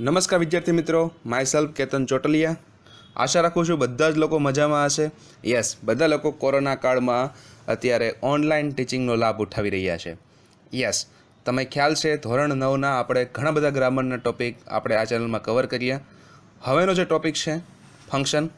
નમસ્કાર વિદ્યાર્થી મિત્રો, માય સેલ્ફ કેતન ચોટલિયા। આશા રાખું છું બધા જ લોકો મજામાં હશે। યસ, બધા લોકો કોરોના કાળમાં અત્યારે ઓનલાઈન ટીચિંગનો લાભ ઉઠાવી રહ્યા છે। યસ, તમે ખ્યાલ છે ધોરણ 9ના આપણે ઘણા બધા ગ્રામરના ટોપિક આપણે આ ચેનલમાં કવર કર્યા। હવેનો જે ટોપિક છે ફંક્શન,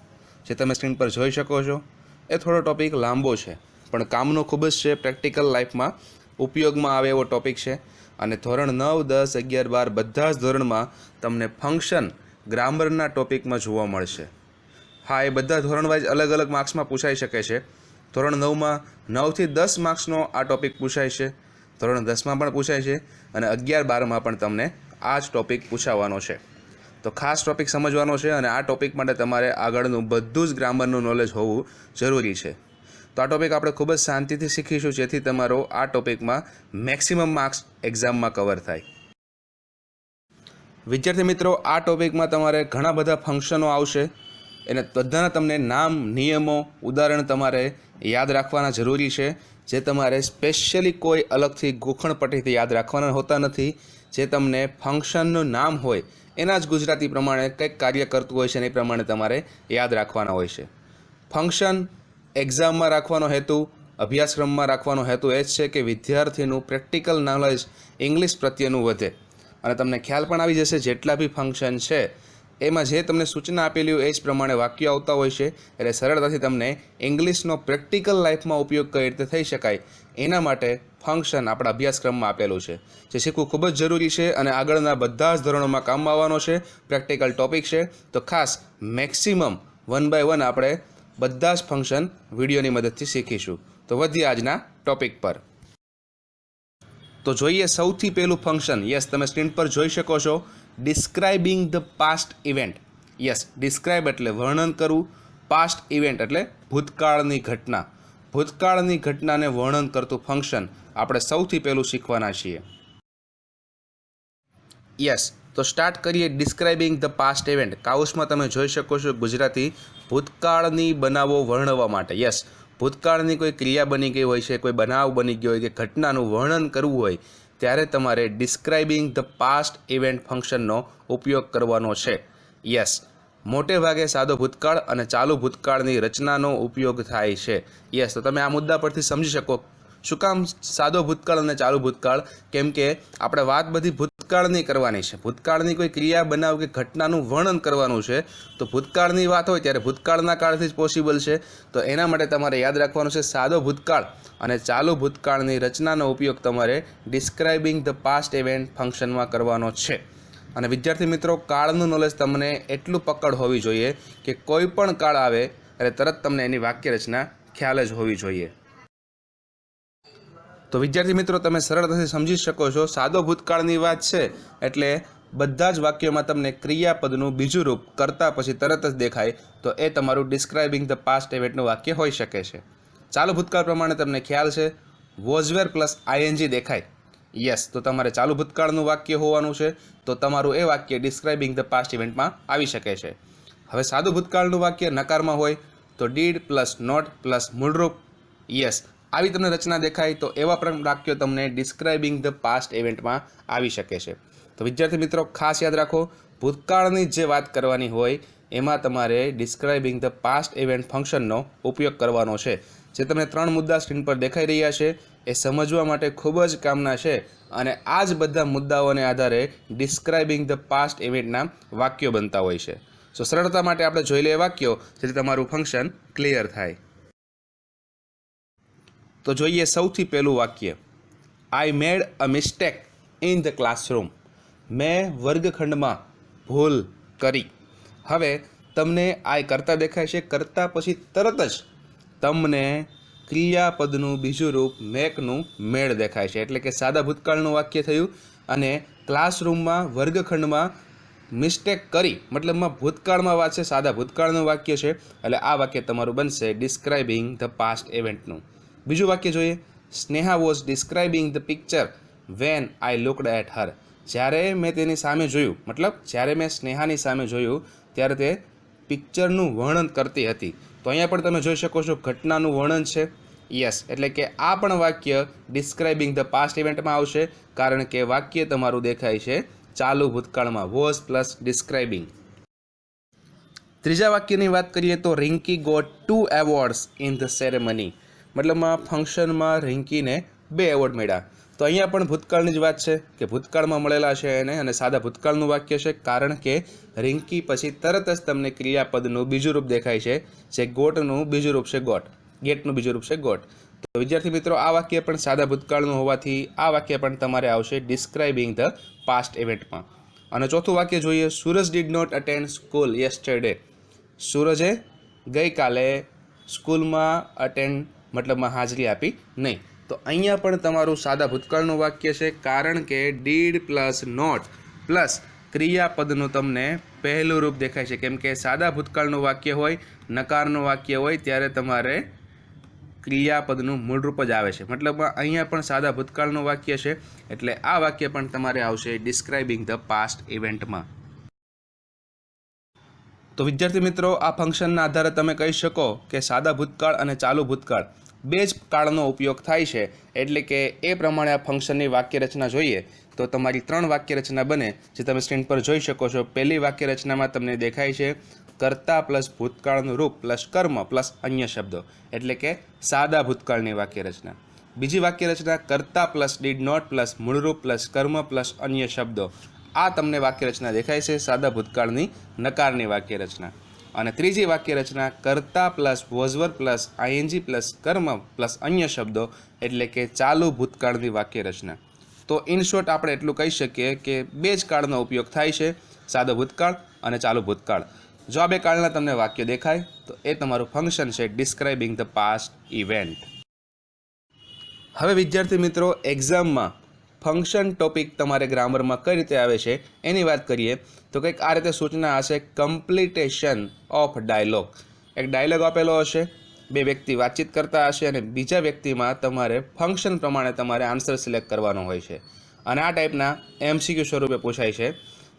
જે તમે સ્ક્રીન પર જોઈ શકો છો, એ થોડો ટોપિક લાંબો છે પણ કામનો ખૂબ જ છે, પ્રેક્ટિકલ લાઈફમાં ઉપયોગમાં આવે એવો ટોપિક છે। અને ધોરણ 9, 10, 11, 12 બધા જ ધોરણમાં તમને ફંક્શન ગ્રામરના ટોપિકમાં જોવા મળશે। હા, એ બધા ધોરણ વાઇઝ અલગ અલગ માર્ક્સમાં પૂછાઈ શકે છે। ધોરણ 9માં 9થી 10 માર્ક્સનો આ ટોપિક પૂછાય છે, ધોરણ 10માં પણ પૂછાય છે અને 11, 12માં પણ તમને આ જ ટોપિક પૂછાવાનો છે। તો ખાસ ટોપિક સમજવાનો છે અને આ ટોપિક માટે તમારે આગળનું બધું જ ગ્રામરનું નોલેજ હોવું જરૂરી છે। તો આ ટોપિક આપણે ખૂબ જ શાંતિથી શીખીશું, જેથી તમારો આ ટોપિકમાં મેક્સિમમ માર્ક્સ એક્ઝામમાં કવર થાય। વિદ્યાર્થી મિત્રો, આ ટોપિકમાં તમારે ઘણા બધા ફંક્શનો આવશે, એને બધાના તમને નામ, નિયમો, ઉદાહરણ તમારે યાદ રાખવાના જરૂરી છે, જે તમારે સ્પેશિયલી કોઈ અલગથી ગોખણપટ્ટીથી યાદ રાખવાના હોતા નથી। જે તમને ફંક્શનનું નામ હોય એના જ ગુજરાતી પ્રમાણે કંઈક કાર્ય કરતું હોય છે અને એ પ્રમાણે તમારે યાદ રાખવાના હોય છે। ફંક્શન એક્ઝામમાં રાખવાનો હેતુ, અભ્યાસક્રમમાં રાખવાનો હેતુ એ જ છે કે વિદ્યાર્થીનું પ્રેક્ટિકલ નોલેજ ઇંગ્લિશ પ્રત્યેનું વધે અને તમને ખ્યાલ પણ આવી જશે જેટલા બી ફંક્શન છે એમાં જે તમને સૂચના આપેલી હોય એ જ પ્રમાણે વાક્યો આવતા હોય છે, એટલે સરળતાથી તમને ઇંગ્લિશનો પ્રેક્ટિકલ લાઈફમાં ઉપયોગ કઈ રીતે થઈ શકાય એના માટે ફંક્શન આપણા અભ્યાસક્રમમાં આપેલું છે, જે શીખવું ખૂબ જ જરૂરી છે અને આગળના બધા જ ધોરણોમાં કામમાં આવવાનો છે, પ્રેક્ટિકલ ટોપિક છે। તો ખાસ મેક્સિમમ 1 by 1 આપણે બધા જ ફંક્શન વિડીયોની મદદથી શીખીશું। તો વધીએ આજના ટોપિક પર। તો જોઈએ સૌથી પહેલું ફંક્શન। યસ, તમે સ્ક્રીન પર જોઈ શકો છો, describing the past event. Yes, describe એટલે વર્ણન કરવું, પાસ્ટ ઇવેન્ટ એટલે ભૂતકાળની ઘટના। ભૂતકાળની ઘટનાને વર્ણન કરતું ફંક્શન આપણે સૌથી પહેલું શીખવાના છીએ। યસ, તો સ્ટાર્ટ કરીએ ડિસ્ક્રાઇબિંગ ધ પાસ્ટ ઇવેન્ટ। કાઉસમાં તમે જોઈ શકો છો ગુજરાતી ભૂતકાળની બનાવો વર્ણવવા માટે। યસ, ભૂતકાળની કોઈ ક્રિયા બની ગઈ હોય છે, કોઈ બનાવ બની ગયો હોય કે ઘટનાનું વર્ણન કરવું હોય ત્યારે તમારે ડિસ્ક્રાઇબિંગ ધ પાસ્ટ ઇવેન્ટ ફંક્શનનો ઉપયોગ કરવાનો છે। યસ, મોટે ભાગે સાદો ભૂતકાળ અને ચાલુ ભૂતકાળની રચનાનો ઉપયોગ થાય છે। યસ, તો તમે આ મુદ્દા પરથી સમજી શકો શું કામ સાદો ભૂતકાળ અને ચાલુ ભૂતકાળ, કેમ કે આપણે વાત બધી ભૂતકાળની કરવાની છે, ભૂતકાળની કોઈ ક્રિયા બનાવ કે ઘટનાનું વર્ણન કરવાનું છે। તો ભૂતકાળની વાત હોય ત્યારે ભૂતકાળના કાળથી જ પોસિબલ છે, તો એના માટે તમારે યાદ રાખવાનું છે સાદો ભૂતકાળ અને ચાલુ ભૂતકાળની રચનાનો ઉપયોગ તમારે ડિસ્ક્રાઇબિંગ ધ પાસ્ટ ઇવેન્ટ ફંક્શનમાં કરવાનો છે। અને વિદ્યાર્થી મિત્રો, કાળનું નોલેજ તમને એટલું પકડ હોવી જોઈએ કે કોઈ પણ કાળ આવે એટલે તરત તમને એની વાક્ય રચના ખ્યાલ જ હોવી જોઈએ। તો વિદ્યાર્થી મિત્રો, તમે સરળતાથી સમજી શકો છો, સાદો ભૂતકાળની વાત છે એટલે બધા જ વાક્યોમાં તમને ક્રિયાપદનું બીજું રૂપ કરતાં પછી તરત જ દેખાય, તો એ તમારું ડિસ્ક્રાઇબિંગ ધ પાસ્ટ ઇવેન્ટનું વાક્ય હોઈ શકે છે। ચાલુ ભૂતકાળ પ્રમાણે તમને ખ્યાલ છે વોઝ વેર પ્લસ આઈએનજી દેખાય। યસ, તો તમારે ચાલુ ભૂતકાળનું વાક્ય હોવાનું છે, તો તમારું એ વાક્ય ડિસ્ક્રાઇબિંગ ધ પાસ્ટ ઇવેન્ટમાં આવી શકે છે। હવે સાદું ભૂતકાળનું વાક્ય નકારમાં હોય તો ડીડ પ્લસ નોટ પ્લસ મૂળરૂપ। યસ, આવી તમને રચના દેખાય તો એવા પણ વાક્યો તમને ડિસ્ક્રાઇબિંગ ધ પાસ્ટ ઇવેન્ટમાં આવી શકે છે। તો વિદ્યાર્થી મિત્રો, ખાસ યાદ રાખો, ભૂતકાળની જે વાત કરવાની હોય એમાં તમારે ડિસ્ક્રાઇબિંગ ધ પાસ્ટ ઇવેન્ટ ફંક્શનનો ઉપયોગ કરવાનો છે। જે તમને 3 મુદ્દા સ્ક્રીન પર દેખાઈ રહ્યા છે એ સમજવા માટે ખૂબ જ કામના છે અને આ જ બધા મુદ્દાઓને આધારે ડિસ્ક્રાઇબિંગ ધ પાસ્ટ ઇવેન્ટના વાક્યો બનતા હોય છે। સો સરળતા માટે આપણે જોઈ લઈએ વાક્યો, જેથી તમારું ફંક્શન ક્લિયર થાય। તો જોઈએ સૌથી પહેલું વાક્ય, આઈ મેડ અ મિસ્ટેક ઇન ધ ક્લાસરૂમ। મેં વર્ગખંડમાં ભૂલ કરી। હવે તમને આ કરતા દેખાય છે, કરતા પછી તરત જ તમને ક્રિયાપદનું બીજું રૂપ મેકનું મેળ દેખાય છે, એટલે કે સાદા ભૂતકાળનું વાક્ય થયું અને ક્લાસરૂમમાં વર્ગખંડમાં મિસ્ટેક કરી મતલબમાં ભૂતકાળમાં વાત છે, સાદા ભૂતકાળનું વાક્ય છે, એટલે આ વાક્ય તમારું બનશે ડિસ્ક્રાઇબિંગ ધ પાસ્ટ ઇવેન્ટનું। બીજું વાક્ય જોઈએ, Sneha was describing the picture when I looked at her. જ્યારે મેં તેની સામે જોયું, મતલબ જ્યારે મેં સ્નેહાની સામે જોયું ત્યારે તે પિક્ચરનું વર્ણન કરતી હતી। તો અહીંયા પણ તમે જોઈ શકો છો ઘટનાનું વર્ણન છે। યસ, એટલે કે આ પણ વાક્ય ડિસ્ક્રાઇબિંગ ધ પાસ્ટ ઇવેન્ટમાં આવશે, કારણ કે વાક્ય તમારું દેખાય છે ચાલુ ભૂતકાળમાં વોઝ પ્લસ ડિસ્ક્રાઇબિંગ. ત્રીજા વાક્યની વાત કરીએ તો Rinki got 2 awards in the ceremony, મતલબમાં ફંક્શનમાં રિંકીને 2 એવોર્ડ મળ્યા. તો અહીંયા પણ ભૂતકાળની જ વાત છે કે ભૂતકાળમાં મળેલા છે એને, અને સાદા ભૂતકાળનું વાક્ય છે કારણ કે રિંકી પછી તરત જ તમને ક્રિયાપદનું બીજું રૂપ દેખાય છે, જે ગોટનું બીજું રૂપ છે ગોટ, ગેટનું બીજું રૂપ છે ગોટ. તો વિદ્યાર્થી મિત્રો, આ વાક્ય પણ સાદા ભૂતકાળનું હોવાથી આ વાક્ય પણ તમારે આવશે ડિસ્ક્રાઇબિંગ ધ પાસ્ટ ઇવેન્ટમાં. અને ચોથું વાક્ય જોઈએ, Suraj did not attend school yesterday. સૂરજે ગઈકાલે સ્કૂલમાં અટેન્ડ મતલબમાં હાજરી આપી નહીં. તો અહીંયા પણ તમારું સાદા ભૂતકાળનું વાક્ય છે કારણ કે ડીડ પ્લસ નોટ પ્લસ ક્રિયાપદનું તમને પહેલું રૂપ દેખાય છે. કેમ કે સાદા ભૂતકાળનું વાક્ય હોય, નકારનું વાક્ય હોય ત્યારે તમારે ક્રિયાપદનું મૂળ રૂપ જ આવે છે. મતલબમાં અહીંયા પણ સાદા ભૂતકાળનું વાક્ય છે એટલે આ વાક્ય પણ તમારે આવશે ડિસ્ક્રાઇબિંગ ધ પાસ્ટ ઇવેન્ટમાં. તો વિદ્યાર્થી મિત્રો, આ ફંક્શનના આધારે તમે કહી શકો કે સાદા ભૂતકાળ અને ચાલુ ભૂતકાળ બે જ કાળનો ઉપયોગ થાય છે. એટલે કે એ પ્રમાણે આ ફંક્શનની વાક્ય રચના જોઈએ તો તમારી 3 વાક્ય રચના બને, જે તમે સ્ક્રીન પર જોઈ શકો છો. પહેલી વાક્ય રચનામાં તમને દેખાય છે કર્તા પ્લસ ભૂતકાળનું રૂપ પ્લસ કર્મ પ્લસ અન્ય શબ્દો, એટલે કે સાદા ભૂતકાળની વાક્ય રચના. બીજી વાક્ય રચના કર્તા પ્લસ ડીડ નોટ પ્લસ મૂળરૂપ પ્લસ કર્મ પ્લસ અન્ય શબ્દો. આ તમને વાક્ય રચના દેખાય છે સાદા ભૂતકાળની નકારની વાક્ય રચના. અને ત્રીજી વાક્ય રચના કર્તા પ્લસ વોઝવર પ્લસ આઈએનજી પ્લસ કર્મ પ્લસ અન્ય શબ્દો, એટલે કે ચાલુ ભૂતકાળની વાક્ય રચના. તો ઇન શોર્ટ આપણે એટલું કહી શકીએ કે બે જ કાળનો ઉપયોગ થાય છે, સાદો ભૂતકાળ અને ચાલુ ભૂતકાળ. જો આ બે કાળના તમને વાક્ય દેખાય તો એ તમારું ફંક્શન છે ડિસ્ક્રાઇબિંગ ધ પાસ્ટ ઇવેન્ટ. હવે વિદ્યાર્થી મિત્રો, એક્ઝામમાં ફંક્શન ટોપિક તમારે ગ્રામરમાં કઈ રીતે આવે છે એની વાત કરીએ તો કંઈક આ રીતે સૂચના હશે, કમ્પ્લીટેશન ઓફ ડાયલોગ. એક ડાયલોગ આપેલો હશે, બે વ્યક્તિ વાતચીત કરતા હશે અને બીજા વ્યક્તિમાં તમારે ફંક્શન પ્રમાણે તમારે આન્સર સિલેક્ટ કરવાનો હોય છે. અને આ ટાઈપના MCQ સ્વરૂપે પૂછાય છે,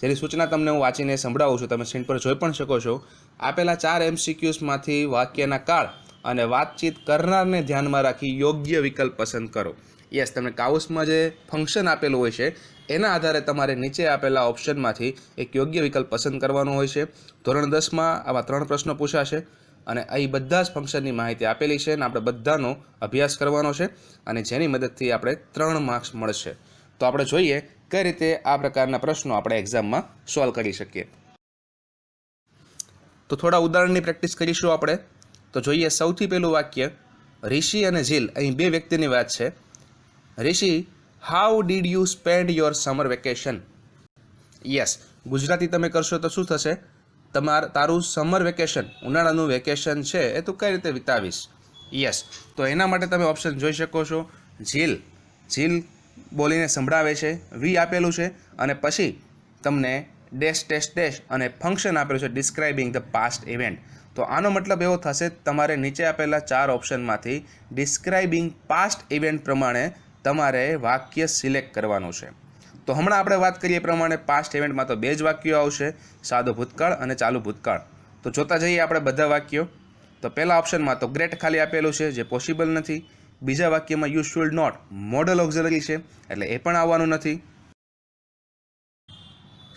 જેની સૂચના તમને હું વાંચીને સંભળાવું છું. તમે સ્ક્રીન પર જોઈ પણ શકો છો. આપેલા 4 MCQsમાંથી વાક્યના કાળ અને વાતચીત કરનારને ધ્યાનમાં રાખી યોગ્ય વિકલ્પ પસંદ કરો. યસ, તમને કાઉસમાં જે ફંક્શન આપેલું હોય છે એના આધારે તમારે નીચે આપેલા ઓપ્શનમાંથી એક યોગ્ય વિકલ્પ પસંદ કરવાનો હોય છે. ધોરણ 10માં આવા 3 પ્રશ્નો પૂછાશે અને અહીં બધા જ ફંક્શનની માહિતી આપેલી છે અને આપણે બધાનો અભ્યાસ કરવાનો છે અને જેની મદદથી આપણે 3 માર્ક્સ મળશે. તો આપણે જોઈએ કઈ રીતે આ પ્રકારના પ્રશ્નો આપણે એક્ઝામમાં સોલ્વ કરી શકીએ. તો થોડા ઉદાહરણની પ્રેક્ટિસ કરીશું આપણે. તો જોઈએ સૌથી પહેલું વાક્ય, રિષિ અને ઝીલ. અહીં બે વ્યક્તિની વાત છે. Rishi, how did you spend your summer vacation? Yes, Gujarati તમે કરશો તો શું થશે? તારું સમર વેકેશન, ઉનાળાનું વેકેશન છે એ તું કઈ રીતે વિતાવીશ? યસ, તો એના માટે તમે ઓપ્શન જોઈ શકો છો. ઝીલ બોલીને સંભળાવે છે, વી આપેલું છે અને પછી તમને ડેશ ડેશ ડેશ અને ફંક્શન આપેલું છે ડિસ્ક્રાઇબિંગ ધ પાસ્ટ ઇવેન્ટ. તો આનો મતલબ એવો થશે, તમારે નીચે આપેલા 4 ઓપ્શનમાંથી ડિસ્ક્રાઇબિંગ પાસ્ટ ઇવેન્ટ પ્રમાણે તમારે વાક્ય સિલેક્ટ કરવાનું છે. તો હમણાં આપણે વાત કરીએ પ્રમાણે પાસ્ટ ઇવેન્ટમાં તો 2 જ વાક્યો આવશે, સાદો ભૂતકાળ અને ચાલુ ભૂતકાળ. તો જોતા જઈએ આપણે બધા વાક્યો. તો પહેલા ઓપ્શનમાં તો ગ્રેટ ખાલી આપેલું છે, જે પોસિબલ નથી. બીજા વાક્યમાં you should not modal auxiliary છે એટલે એ પણ આવવાનું નથી.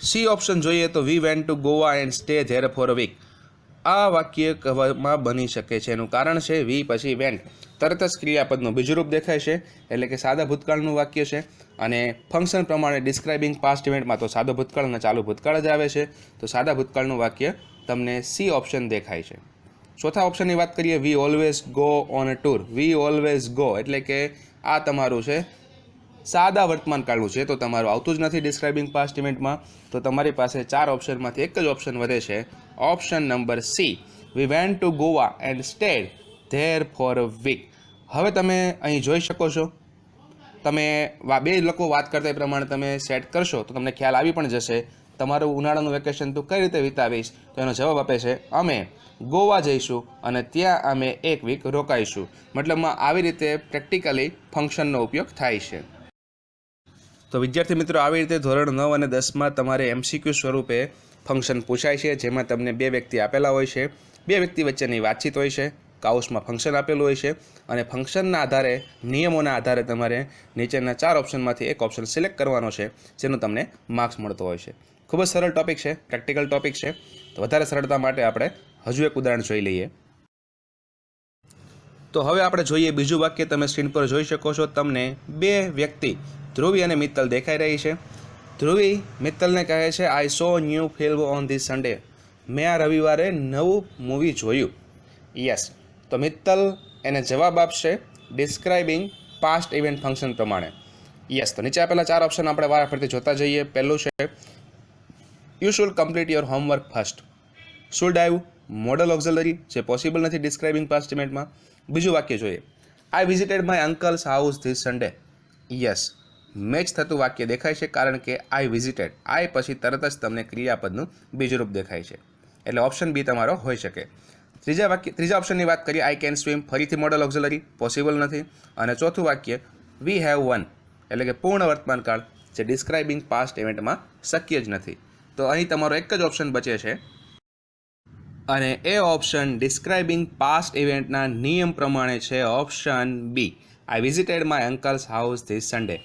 સી ઓપ્શન જોઈએ તો we went to Goa and stay there for a week. આ વાક્ય કહેવામાં બની શકે છે. એનું કારણ છે વી પછી વેન્ટ, તરત જ ક્રિયાપદનું બીજું રૂપ દેખાય છે એટલે કે સાદા ભૂતકાળનું વાક્ય છે. અને ફંક્શન પ્રમાણે ડિસ્ક્રાઇબિંગ પાસ્ટ ઇવેન્ટમાં તો સાદો ભૂતકાળ અને ચાલુ ભૂતકાળ જ આવે છે. તો સાદા ભૂતકાળનું વાક્ય તમને સી ઓપ્શન દેખાય છે. ચોથા ઓપ્શનની વાત કરીએ, વી always go on a tour. V always go એટલે કે આ તમારું છે સાદા વર્તમાનકાળનું છે, તો તમારું આવતું જ નથી ડિસ્ક્રાઇબિંગ પાસ્ટ ઇવેન્ટમાં. તો તમારી પાસે 4 ઓપ્શનમાંથી એક જ ઓપ્શન વધે છે, option number C, we went to Goa and stayed there for a week. હવે તમે અહીં જોઈ શકો છો, તમે બે લોકો વાત કરતા એ પ્રમાણે તમે સેટ કરશો તો તમને ખ્યાલ આવી પણ જશે. તમારું ઉનાળાનું વેકેશન તું કઈ રીતે વિતાવીશ? તો એનો જવાબ આપે છે, અમે ગોવા જઈશું અને ત્યાં અમે 1 વીક રોકાઈશું. મતલબમાં આવી રીતે પ્રેક્ટિકલી ફંક્શનનો ઉપયોગ થાય છે. તો વિદ્યાર્થી મિત્રો, આવી રીતે ધોરણ 9 અને 10માં તમારે MCQ સ્વરૂપે ફંક્શન પૂછાય છે, જેમાં તમને 2 વ્યક્તિ આપેલા હોય છે, 2 વ્યક્તિ વચ્ચેની વાતચીત હોય છે, કાઉસમાં ફંક્શન આપેલું હોય છે અને ફંક્શનના આધારે નિયમોના આધારે તમારે નીચેના 4 ઓપ્શનમાંથી એક ઓપ્શન સિલેક્ટ કરવાનો છે જેનો તમને માર્ક્સ મળતો હોય છે. ખૂબ જ સરળ ટોપિક છે, પ્રેક્ટિકલ ટોપિક છે. તો વધારે સરળતા માટે આપણે હજુ એક ઉદાહરણ જોઈ લઈએ. તો હવે આપણે જોઈએ બીજું વાક્ય. તમે સ્ક્રીન પર જોઈ શકો છો, તમને 2 વ્યક્તિ ધ્રુવી અને મિત્તલ દેખાઈ રહી છે. ધ્રુવી મિત્તલને કહે છે, I saw new film on this Sunday. મેં આ રવિવારે નવું મૂવી જોયું. યસ. તો મિત્તલ એને જવાબ આપશે ડિસ્ક્રાઇબિંગ પાસ્ટ ઇવેન્ટ ફંક્શન પ્રમાણે. યસ. તો નીચે આપેલા 4 ઓપ્શન આપણે વારાફરતી જોતા જઈએ. પહેલું છે you should complete your homework first. Should I model auxiliary, જે પોસિબલ નથી ડિસ્ક્રાઇબિંગ પાસ્ટ ઇવેન્ટમાં. બીજું વાક્ય જોઈએ, આઈ visited my uncle's house this Sunday. Yes. Match થતું વાક્ય દેખાય છે કારણ કે આઈ વિઝિટેડ, આઈ પછી તરત જ તમને ક્રિયાપદનું બીજું રૂપ દેખાય છે, એટલે ઓપ્શન બી તમારો હોઈ શકે. ત્રીજા ઓપ્શનની વાત કરીએ, આઈ કેન સ્વિમ, ફરીથી મોડલ ઓક્ઝિલરી, પોસિબલ નથી. અને ચોથું વાક્ય વી હેવ વન, એટલે કે પૂર્ણ વર્તમાનકાળ, જે ડિસ્ક્રાઇબિંગ પાસ્ટ ઇવેન્ટમાં શક્ય જ નથી. તો અહીં તમારો એક જ ઓપ્શન બચે છે અને એ ઓપ્શન ડિસ્ક્રાઇબિંગ પાસ્ટ ઇવેન્ટના નિયમ પ્રમાણે છે option B, I visited my uncle's house this Sunday.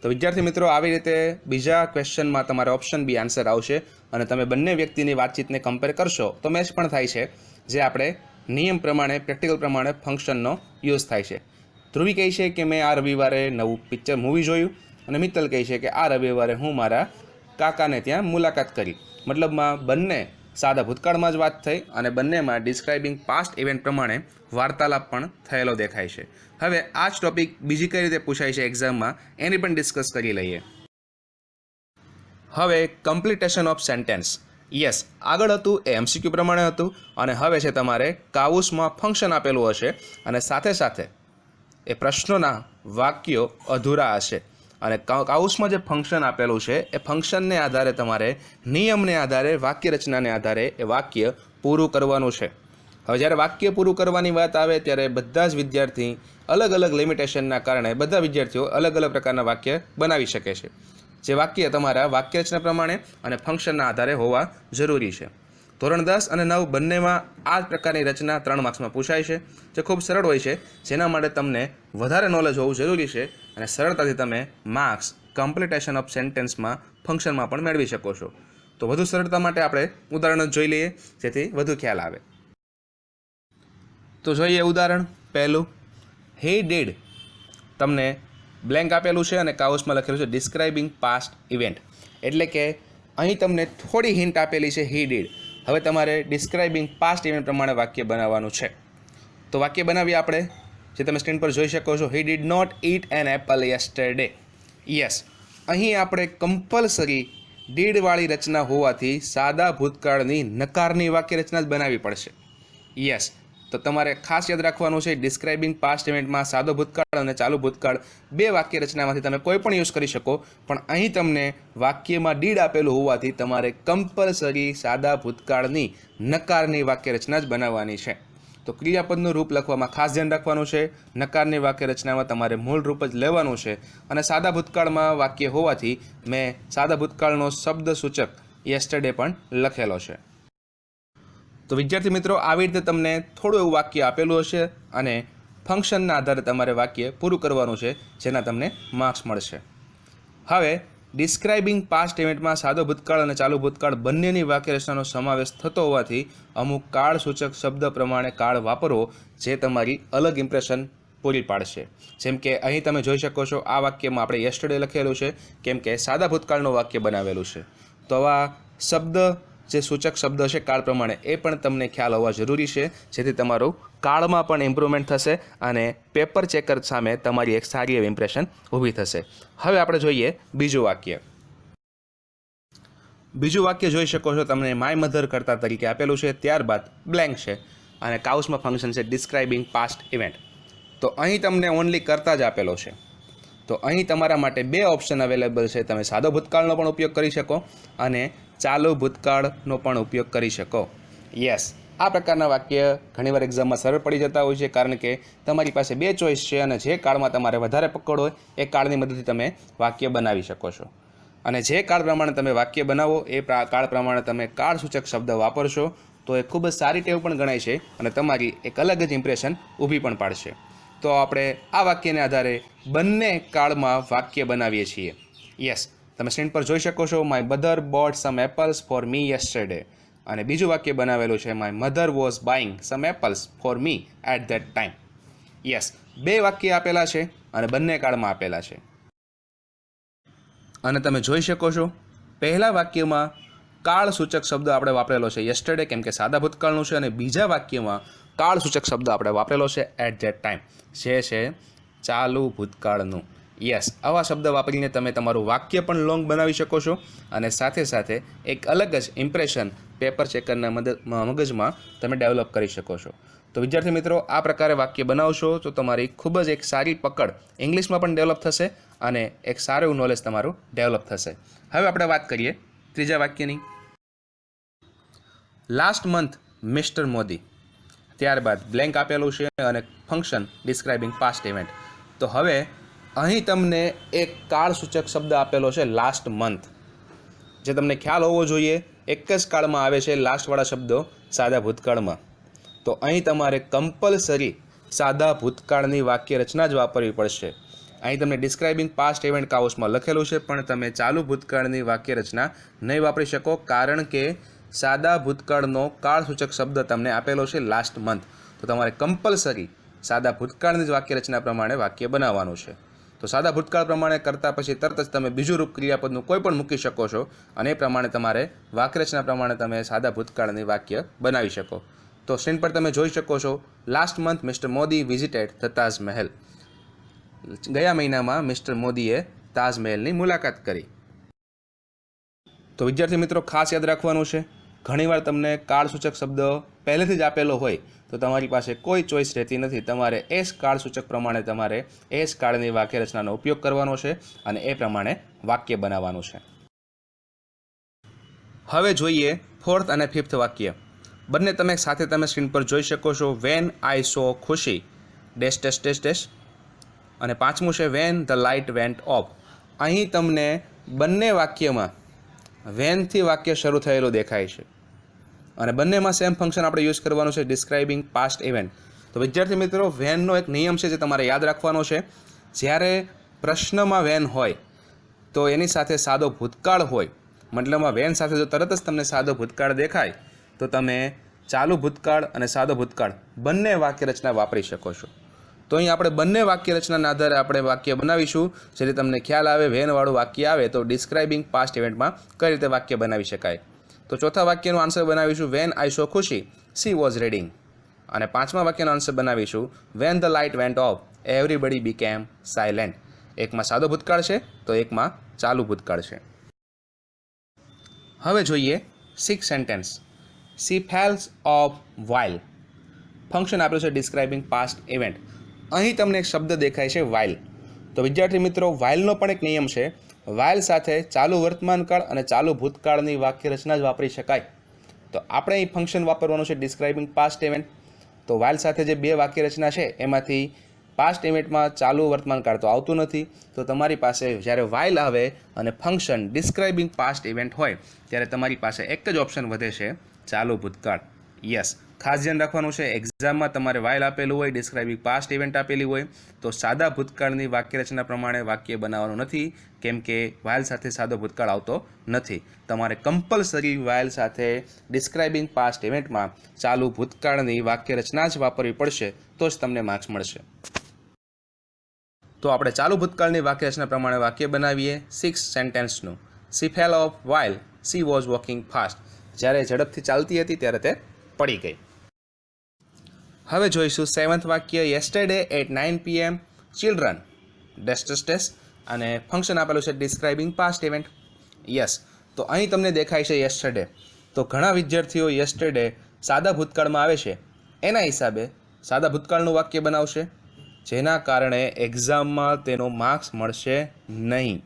તો વિદ્યાર્થી મિત્રો, આવી રીતે બીજા ક્વેશ્ચનમાં તમારે ઓપ્શન બી આન્સર આવશે અને તમે બંને વ્યક્તિની વાતચીતને કમ્પેર કરશો તો મેચ પણ થાય છે, જે આપણે નિયમ પ્રમાણે પ્રેક્ટિકલ પ્રમાણે ફંક્શનનો યુઝ થાય છે. ધ્રુવી કહે છે કે મેં આ રવિવારે નવું મૂવી જોયું અને મિત્તલ કહે છે કે આ રવિવારે હું મારા કાકાને ત્યાં મુલાકાત કરી. મતલબમાં બંને સાદા ભૂતકાળમાં જ વાત થઈ અને બંનેમાં ડિસ્ક્રાઇબિંગ પાસ્ટ ઇવેન્ટ પ્રમાણે વાર્તાલાપ પણ થયેલો દેખાય છે. હવે આ જ ટોપિક બીજી કઈ રીતે પૂછાય છે એક્ઝામમાં એની પણ ડિસ્કસ કરી લઈએ. હવે કમ્પ્લીટેશન ઓફ સેન્ટેન્સ. યસ, આગળ હતું એ એમસીક્યુ પ્રમાણે હતું અને હવે છે તમારે કાઉસમાં ફંક્શન આપેલું હશે અને સાથે સાથે એ પ્રશ્નોના વાક્યો અધૂરા હશે અને કાઉસમાં જે ફંક્શન આપેલું છે એ ફંક્શનને આધારે તમારે નિયમને આધારે વાક્ય રચનાને આધારે એ વાક્ય પૂરું કરવાનું છે. હવે જ્યારે વાક્ય પૂરું કરવાની વાત આવે ત્યારે બધા જ વિદ્યાર્થી અલગ અલગ લિમિટેશનના કારણે બધા વિદ્યાર્થીઓ અલગ અલગ પ્રકારના વાક્ય બનાવી શકે છે, જે વાક્ય તમારા વાક્ય રચના પ્રમાણે અને ફંક્શનના આધારે હોવા જરૂરી છે. ધોરણ 10 અને 9 બંનેમાં આ જ પ્રકારની રચના 3 માર્ક્સમાં પૂછાય છે, જે ખૂબ સરળ હોય છે, જેના માટે તમને વધારે નોલેજ હોવું જરૂરી છે અને સરળતાથી તમે માર્ક્સ કમ્પ્લીટેશન ઓફ સેન્ટેન્સમાં ફંક્શનમાં પણ મેળવી શકો છો. તો વધુ સરળતા માટે આપણે ઉદાહરણ જોઈ લઈએ જેથી વધુ ખ્યાલ આવે. તો જોઈએ ઉદાહરણ પહેલું, હી ડીડ. તમને બ્લેન્ક આપેલું છે અને કાઉસમાં લખેલું છે ડિસ્ક્રાઇબિંગ પાસ્ટ ઇવેન્ટ, એટલે કે અહીં તમને થોડી હિન્ટ આપેલી છે હી ડીડ. હવે તમારે ડિસ્ક્રાઇબિંગ પાસ્ટ ઇવેન્ટ પ્રમાણે વાક્ય બનાવવાનું છે. તો વાક્ય બનાવીએ આપણે, જે તમે સ્ક્રીન પર જોઈ શકો છો. He did not eat an apple yesterday. Yes, અહીં આપણે કમ્પલસરી ડીડવાળી રચના હોવાથી સાદા ભૂતકાળની નકારની વાક્ય રચના જ બનાવવી પડશે. યસ, તો તમારે ખાસ યાદ રાખવાનું છે ડિસ્ક્રાઇબિંગ પાસ્ટ ઇવેન્ટમાં સાદો ભૂતકાળ અને ચાલુ ભૂતકાળ 2 વાક્ય રચનામાંથી તમે કોઈ પણ યુઝ કરી શકો, પણ અહીં તમને વાક્યમાં ડીડ આપેલું હોવાથી તમારે કમ્પલસરી સાદા ભૂતકાળની નકારની વાક્ય રચના જ બનાવવાની છે. તો ક્રિયાપદનું રૂપ લખવામાં ખાસ ધ્યાન રાખવાનું છે. નકારની વાક્ય રચનામાં તમારે મૂળ રૂપ જ લેવાનું છે અને સાદા ભૂતકાળમાં વાક્ય હોવાથી મેં સાદા ભૂતકાળનો શબ્દ સૂચક યસ્ટરડે પણ લખેલો છે. તો વિદ્યાર્થી મિત્રો, આવી રીતે તમને થોડું એવું વાક્ય આપેલું હશે અને ફંક્શનના આધારે તમારે વાક્ય પૂરું કરવાનું છે, જેના તમને માર્ક્સ મળશે. હવે ડિસ્ક્રાઇબિંગ પાસ્ટ ઇવેન્ટમાં સાદો ભૂતકાળ અને ચાલુ ભૂતકાળ બંનેની વાક્ય રચનાનો સમાવેશ થતો હોવાથી અમુક કાળ સૂચક શબ્દ પ્રમાણે કાળ વાપરવો, જે તમારી અલગ ઇમ્પ્રેશન પૂરી પાડશે. જેમ કે અહીં તમે જોઈ શકો છો, આ વાક્યમાં આપણે યસ્ટરડે લખેલું છે કેમ કે સાદા ભૂતકાળનું વાક્ય બનાવેલું છે. તો આવા શબ્દ જે સૂચક શબ્દ છે કાળ પ્રમાણે એ પણ તમને ખ્યાલ હોવા જરૂરી છે, જેથી તમારું કાળમાં પણ ઇમ્પ્રુવમેન્ટ થશે અને પેપર ચેકર સામે તમારી એક સારી એવી ઇમ્પ્રેશન ઊભી થશે. હવે આપણે જોઈએ બીજું વાક્ય. બીજું વાક્ય જોઈ શકો છો, તમને માય મધર કરતા તરીકે આપેલું છે, ત્યારબાદ બ્લેન્ક છે અને કાઉસમાં ફંક્શન છે ડિસ્ક્રાઇબિંગ પાસ્ટ ઇવેન્ટ. તો અહીં તમને ઓનલી કરતા જ આપેલો છે. તો અહીં તમારા માટે 2 ઓપ્શન અવેલેબલ છે. તમે સાદો ભૂતકાળનો પણ ઉપયોગ કરી શકો અને ચાલુ ભૂતકાળનો પણ ઉપયોગ કરી શકો. યસ, આ પ્રકારના વાક્ય ઘણીવાર એક્ઝામમાં સરળ પડી જતા હોય છે, કારણ કે તમારી પાસે 2 ચોઈસ છે અને જે કાળમાં તમારે વધારે પકડ હોય એ કાળની મદદથી તમે વાક્ય બનાવી શકો છો. અને જે કાળ પ્રમાણે તમે વાક્ય બનાવો એ કાળ પ્રમાણે તમે કાળ સૂચક શબ્દ વાપરશો તો એ ખૂબ જ સારી ટેવ પણ ગણાય છે અને તમારી એક અલગ જ ઇમ્પ્રેશન ઊભી પણ પાડશે. તો આપણે આ વાક્યને આધારે બંને કાળમાં વાક્ય બનાવીએ છીએ. યસ, તમે સ્ક્રીન પર જોઈ શકો છો, my mother bought some apples for me yesterday. અને બીજું વાક્ય બનાવેલું છે, my mother was buying some apples for me at that time. Yes, બે વાક્ય આપેલા છે અને બંને કાળમાં આપેલા છે. અને તમે જોઈ શકો છો પહેલા વાક્યમાં કાળ સૂચક શબ્દ આપણે વાપરેલો છે યસ્ટરડે, કેમ કે સાદા ભૂતકાળનું છે, અને બીજા વાક્યમાં કાળ સૂચક શબ્દ આપણે વાપરેલો છે એટ ધેટ ટાઈમ, જે છે ચાલુ ભૂતકાળનું. યસ, આવા શબ્દ વાપરીને તમે તમારું વાક્ય પણ લોંગ બનાવી શકો છો અને સાથે સાથે એક અલગ જ ઇમ્પ્રેશન પેપર ચેકરના મગજમાં તમે ડેવલપ કરી શકો છો. તો વિદ્યાર્થી મિત્રો, આ પ્રકારે વાક્ય બનાવશો તો તમારી ખૂબ જ એક સારી પકડ ઇંગ્લિશમાં પણ ડેવલપ થશે અને એક સારું એવું નોલેજ તમારું ડેવલપ થશે. હવે આપણે વાત કરીએ ત્રીજા વાક્યની. લાસ્ટ મંથ મિસ્ટર મોદી, ત્યારબાદ બ્લેન્ક આપેલું છે અને ફંક્શન ડિસ્ક્રાઇબિંગ પાસ્ટ ઇવેન્ટ. તો હવે અહીં તમને એક કાળ સૂચક શબ્દ આપેલો છે લાસ્ટ મંથ, જે તમને ખ્યાલ હોવો જોઈએ એક જ કાળમાં આવે છે લાસ્ટવાળા શબ્દો સાદા ભૂતકાળમાં. તો અહીં તમારે કમ્પલસરી સાદા ભૂતકાળની વાક્ય રચના જ વાપરવી પડશે. અહીં તમને ડિસ્ક્રાઇબિંગ પાસ્ટ ઇવેન્ટ કાઉસમાં લખેલું છે, પણ તમે ચાલુ ભૂતકાળની વાક્ય રચના નહીં વાપરી શકો, કારણ કે સાદા ભૂતકાળનો કાળ સૂચક શબ્દ તમને આપેલો છે લાસ્ટ મંથ. તો તમારે કમ્પલસરી સાદા ભૂતકાળની જ વાક્ય રચના પ્રમાણે વાક્ય બનાવવાનું છે. તો સાદા ભૂતકાળ પ્રમાણે કરતાં પછી તરત જ તમે બીજું રૂપ ક્રિયાપદનું કોઈ પણ મૂકી શકો છો અને એ પ્રમાણે તમારે વાક્ય રચના પ્રમાણે તમે સાદા ભૂતકાળની વાક્ય બનાવી શકો. તો સ્ક્રીન પર તમે જોઈ શકો છો, last month mister Modi visited the Taj Mahal. ગયા મહિનામાં મિસ્ટર મોદીએ તાજમહેલની મુલાકાત કરી. તો વિદ્યાર્થી મિત્રો, ખાસ યાદ રાખવાનું છે, ઘણીવાર તમને કાળસૂચક શબ્દ પહેલેથી જ આપેલો હોય તો તમારી પાસે કોઈ ચોઈસ રહેતી નથી. તમારે એ જ કાળસૂચક પ્રમાણે તમારે એ જ કાળની વાક્ય રચનાનો ઉપયોગ કરવાનો છે અને એ પ્રમાણે વાક્ય બનાવવાનું છે. હવે જોઈએ ફોર્થ અને ફિફ્થ વાક્ય. બંને તમે સાથે તમે સ્ક્રીન પર જોઈ શકો છો. વેન આઈ સો ખુશી ડેશ ડેશ ડેશ ડેશ. અને પાંચમું છે when the light vent of. અહીં તમને બંને વાક્યમાં વેનથી વાક્ય શરૂ થયેલું દેખાય છે અને બંનેમાં સેમ ફંક્શન આપણે યુઝ કરવાનું છે, ડિસ્ક્રાઇબિંગ પાસ્ટ ઇવેન્ટ. તો વિદ્યાર્થી મિત્રો, વેનનો એક નિયમ છે જે તમારે યાદ રાખવાનો છે. જ્યારે પ્રશ્નમાં વેન હોય તો એની સાથે સાદો ભૂતકાળ હોય, મતલબમાં વેન સાથે જો તરત જ તમને સાદો ભૂતકાળ દેખાય તો તમે ચાલુ ભૂતકાળ અને સાદો ભૂતકાળ બંને વાક્ય રચના વાપરી શકો છો. તો અહીં આપણે બંને વાક્ય રચનાના આધારે આપણે વાક્ય બનાવીશું, જેથી તમને ખ્યાલ આવે વેનવાળું વાક્ય આવે તો ડિસ્ક્રાઇબિંગ પાસ્ટ ઇવેન્ટમાં કઈ રીતે વાક્ય બનાવી શકાય. તો ચોથા વાક્યનો આન્સર બનાવીશું વેન આઈ સો ખુશી સી વોઝ રીડિંગ. અને પાંચમા વાક્યનો આન્સર બનાવીશું when the light vent of everybody became silent. એકમાં સાદો ભૂતકાળ છે તો એકમાં ચાલુ ભૂતકાળ છે. હવે જોઈએ six sentence. She falls off while. Function આપ્યું છે ડિસ્ક્રાઇબિંગ પાસ્ટ ઇવેન્ટ. અહીં તમને એક શબ્દ દેખાય છે વાઇલ. તો વિદ્યાર્થી મિત્રો, વાઇલનો પણ એક નિયમ છે. વાઇલ સાથે ચાલુ વર્તમાનકાળ અને ચાલુ ભૂતકાળની વાક્ય રચના જ વાપરી શકાય. તો આપણે અહીં ફંક્શન વાપરવાનું છે ડિસ્ક્રાઇબિંગ પાસ્ટ ઇવેન્ટ. તો વાઇલ સાથે જે બે વાક્ય રચના છે એમાંથી પાસ્ટ ઇવેન્ટમાં ચાલુ વર્તમાનકાળ તો આવતું નથી. તો તમારી પાસે જ્યારે વાઇલ આવે અને ફંક્શન ડિસ્ક્રાઇબિંગ પાસ્ટ ઇવેન્ટ હોય ત્યારે તમારી પાસે એક જ ઓપ્શન વધે છે, ચાલુ ભૂતકાળ. યસ, ખાસ ધ્યાન રાખવાનું છે, એક્ઝામમાં તમારે વાઇલ આપેલું હોય, ડિસ્ક્રાઇબિંગ પાસ્ટ ઇવેન્ટ આપેલી હોય તો સાદા ભૂતકાળની વાક્ય રચના પ્રમાણે વાક્ય બનાવવાનું નથી, કેમ કે વાઇલ સાથે સાદો ભૂતકાળ આવતો નથી. તમારે કમ્પલસરી વાઇલ સાથે ડિસ્ક્રાઇબિંગ પાસ્ટ ઇવેન્ટમાં ચાલુ ભૂતકાળની વાક્ય રચના જ વાપરવી પડશે, તો જ તમને માર્ક્સ મળશે. તો આપણે ચાલુ ભૂતકાળની વાક્ય રચના પ્રમાણે વાક્ય બનાવીએ સિક્સ સેન્ટેન્સનું. She fell off while she was walking fast. જ્યારે ઝડપથી ચાલતી હતી ત્યારે તે પડી ગઈ. હવે જોઈશું સેવન્થ વાક્ય. Yesterday at 9 PM children dash dash dash. અને ફંક્શન આપેલું છે ડિસ્ક્રાઇબિંગ પાસ્ટ ઇવેન્ટ. યસ, તો અહીં તમને દેખાય છે યેસ્ટરડે. તો ઘણા વિદ્યાર્થીઓ યેસ્ટરડે સાદા ભૂતકાળમાં આવે છે એના હિસાબે સાદા ભૂતકાળનું વાક્ય બનાવશે, જેના કારણે એક્ઝામમાં તેનો માર્ક્સ મળશે નહીં.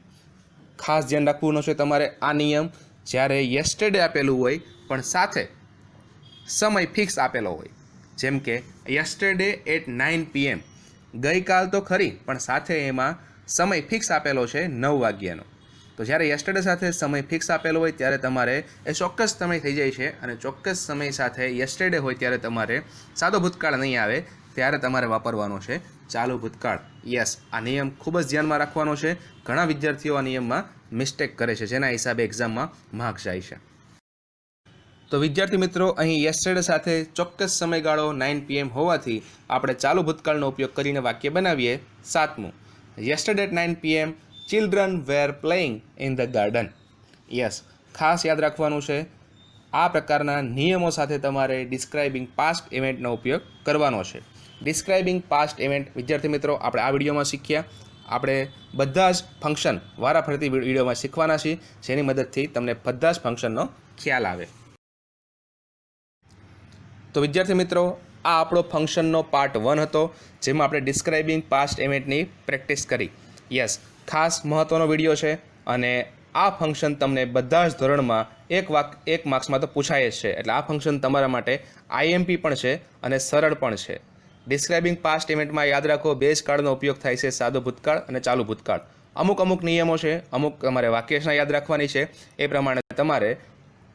ખાસ ધ્યાન રાખવાનું છે તમારે આ નિયમ. જ્યારે યેસ્ટરડે આપેલું હોય પણ સાથે સમય ફિક્સ આપેલો હોય, જેમ કે યેસ્ટરડે એટ 9 PM, ગઈકાલ તો ખરી પણ સાથે એમાં સમય ફિક્સ આપેલો છે 9 વાગ્યાનો. તો જ્યારે યસ્ટરડે સાથે સમય ફિક્સ આપેલો હોય ત્યારે તમારે એ ચોક્કસ સમય થઈ જાય છે, અને ચોક્કસ સમય સાથે યસ્ટરડે હોય ત્યારે તમારે સાદો ભૂતકાળ નહીં આવે ત્યારે તમારે વાપરવાનો છે ચાલુ ભૂતકાળ. યસ, આ નિયમ ખૂબ જ ધ્યાનમાં રાખવાનો છે. ઘણા વિદ્યાર્થીઓ આ નિયમમાં મિસ્ટેક કરે છે, જેના હિસાબે એક્ઝામમાં માર્ક્સ જાય છે. તો વિદ્યાર્થી મિત્રો, અહીં યસ્ટરડે સાથે ચોક્કસ સમયગાળો 9 PM હોવાથી આપણે ચાલુ ભૂતકાળનો ઉપયોગ કરીને વાક્ય બનાવીએ. 7મું, yesterday at 9 PM children were playing in the garden. Yes, ખાસ યાદ રાખવાનું છે, આ પ્રકારના નિયમો સાથે તમારે ડિસ્ક્રાઇબિંગ પાસ્ટ ઇવેન્ટનો ઉપયોગ કરવાનો છે. ડિસ્ક્રાઇબિંગ પાસ્ટ ઇવેન્ટ વિદ્યાર્થી મિત્રો આપણે આ વિડીયોમાં શીખ્યા. આપણે બધા જ ફંક્શન વારાફરતી વિડીયોમાં શીખવાના છીએ, જેની મદદથી તમને બધા જ ફંક્શનનો ખ્યાલ આવે. તો વિદ્યાર્થી મિત્રો, આ આપણો ફંક્શનનો પાર્ટ 1 હતો, જેમાં આપણે ડિસ્ક્રાઇબિંગ પાસ્ટ ઇવેન્ટની પ્રેક્ટિસ કરી. યસ, ખાસ મહત્ત્વનો વિડીયો છે, અને આ ફંક્શન તમને બધા જ ધોરણમાં એક માર્ક્સમાં તો પૂછાય જ છે. એટલે આ ફંક્શન તમારા માટે IMP પણ છે અને સરળ પણ છે. ડિસ્ક્રાઇબિંગ પાસ્ટ ઇવેન્ટમાં યાદ રાખો, બે જ કાળનો ઉપયોગ થાય છે, સાદો ભૂતકાળ અને ચાલુ ભૂતકાળ. અમુક નિયમો છે, અમુક તમારે વાક્યરચના યાદ રાખવાની છે, એ પ્રમાણે તમારે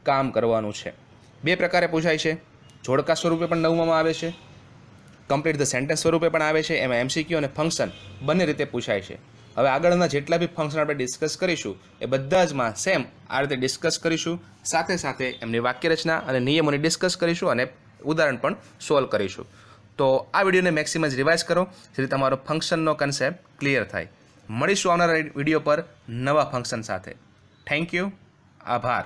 કામ કરવાનું છે. 2 પ્રકારે પૂછાય છે, જોડકા સ્વરૂપે પણ 9માં આવે છે, કમ્પ્લીટ ધ સેન્ટેન્સ સ્વરૂપે પણ આવે છે. એમાં MCQ અને ફંક્શન બંને રીતે પૂછાય છે. હવે આગળના જેટલા બી ફંક્શન આપણે ડિસ્કસ કરીશું એ બધા જમાં સેમ આ રીતે ડિસ્કસ કરીશું. સાથે એમની વાક્યરચના અને નિયમોની ડિસ્કસ કરીશું અને ઉદાહરણ પણ સોલ્વ કરીશું. તો આ વિડીયોને મેક્સિમમ રિવાઇઝ કરો, જેથી તમારો ફંક્શનનો કન્સેપ્ટ ક્લિયર થાય. મળીશું આવનારા વિડીયો પર નવા ફંક્શન સાથે. થેન્ક યુ, આભાર.